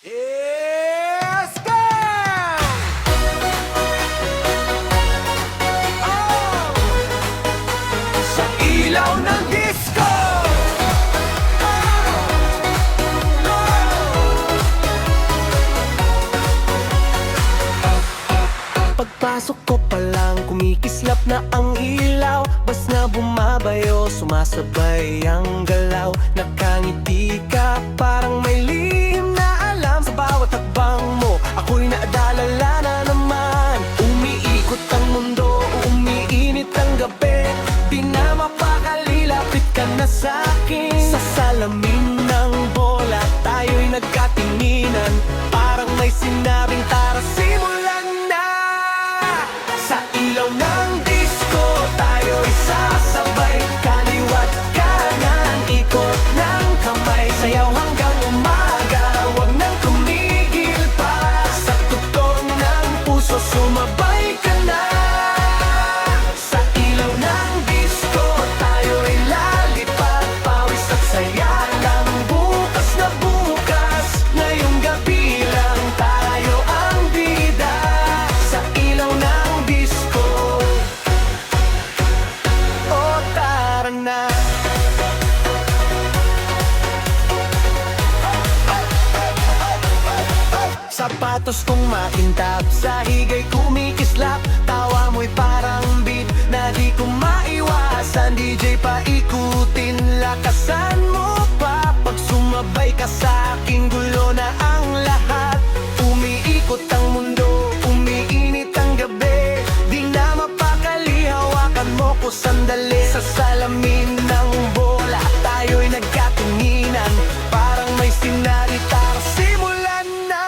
Let's go! Oh! Sa ilaw ng disco! Pagpasok ko pa lang, kumikislap na ang ilaw. Bas na bumabayo, sumasabay ang galaw. Nakangiti ka, parang may lihim na alam. Sa bawat hakbang mo, ako'y naadalala na naman. Umiikot ang mundo, umiinit ang gabi. Di na mapakali, lapit ka na sa'kin. Sa salamin ng bola, tayo'y nagkatinginan. Parang may sinabing tara, simulan na. Sa ilaw ng disco, tayo'y sasabay. Kaliwat kanan, ikot ng kamay. Sayaw hanggang umaga, wag nang tumigil pa. Sa tugtog ng puso, sumabay ka na. Sa ilaw ng disco, tayo'y lalipad. Pawis at saya lang, bukas na bukas. Ngayong gabi lang, tayo ang bida. Sa ilaw ng disco, oh tara na. Sapatos kong makintab, sa higay kumikislap. Tawa mo'y parang beat na di ko maiwasan. DJ paikutin, lakasan mo pa. Pag sumabay ka sa aking gulo na ang lahat. Umiikot ang mundo, umiinit ang gabi. Di na mapakali, hawakan mo ko sandali. Sa salamin ng bola, tayo'y nagkatinginan. Parang may sinarita, simulan na.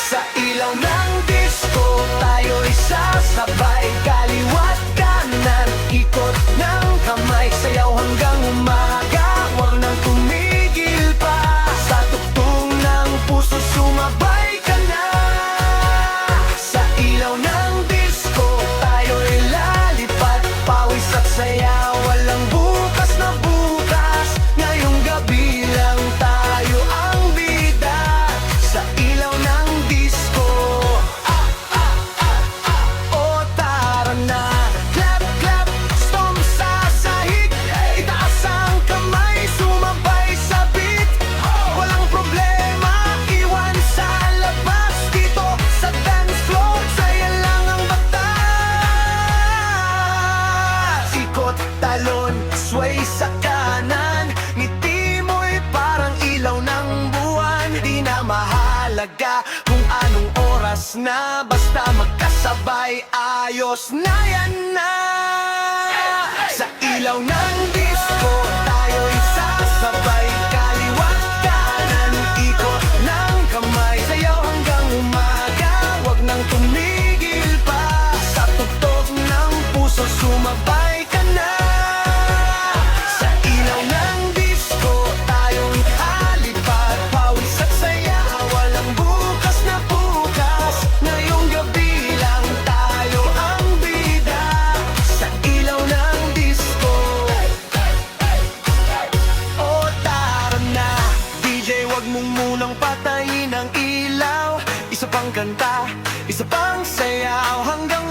Sa ilaw ng disco, tayo'y sasabay. Kaliwat kanan, ikot ng kamay. Sayaw hanggang umaga, wag nang tumigil pa. Sa tugtog ng puso, sumabay ka na. Sa ilaw ng disco, tayo'y lalipad. Pawis at saya, walang bukas na bukas. Ngayong gabi lang, tayo ang bida. Sa ilaw ng disco, oh tara na. Clap, clap, stomp sa sahig. Itaas ang kamay, sumabay sa beat. Walang problema, iwan sa labas. Dito sa dance floor, saya lang ang batas. Ikot, talon, sway sa kanan. Ngiti mo'y parang ilaw ng buwan. Di na mahalaga kung anong oras na. Basta magkasabay, ayos na yan na. Sa ilaw ng disco, tayo'y sasabay. Kaliwat kanan, ikot ng kamay. Sayaw hanggang umaga, wag nang tumigil pa. Sa tugtog ng puso, sumabay ka na. Sa ilaw ng disco, tayo'y halipad. Pawis at saya, walang bukas na bukas. Ngayong gabi lang, tayo ang bida. Sa ilaw ng disco, oh tara na. DJ, wag mong munang patayin ang ilaw. Isa pang kanta, isa pang sayaw hanggang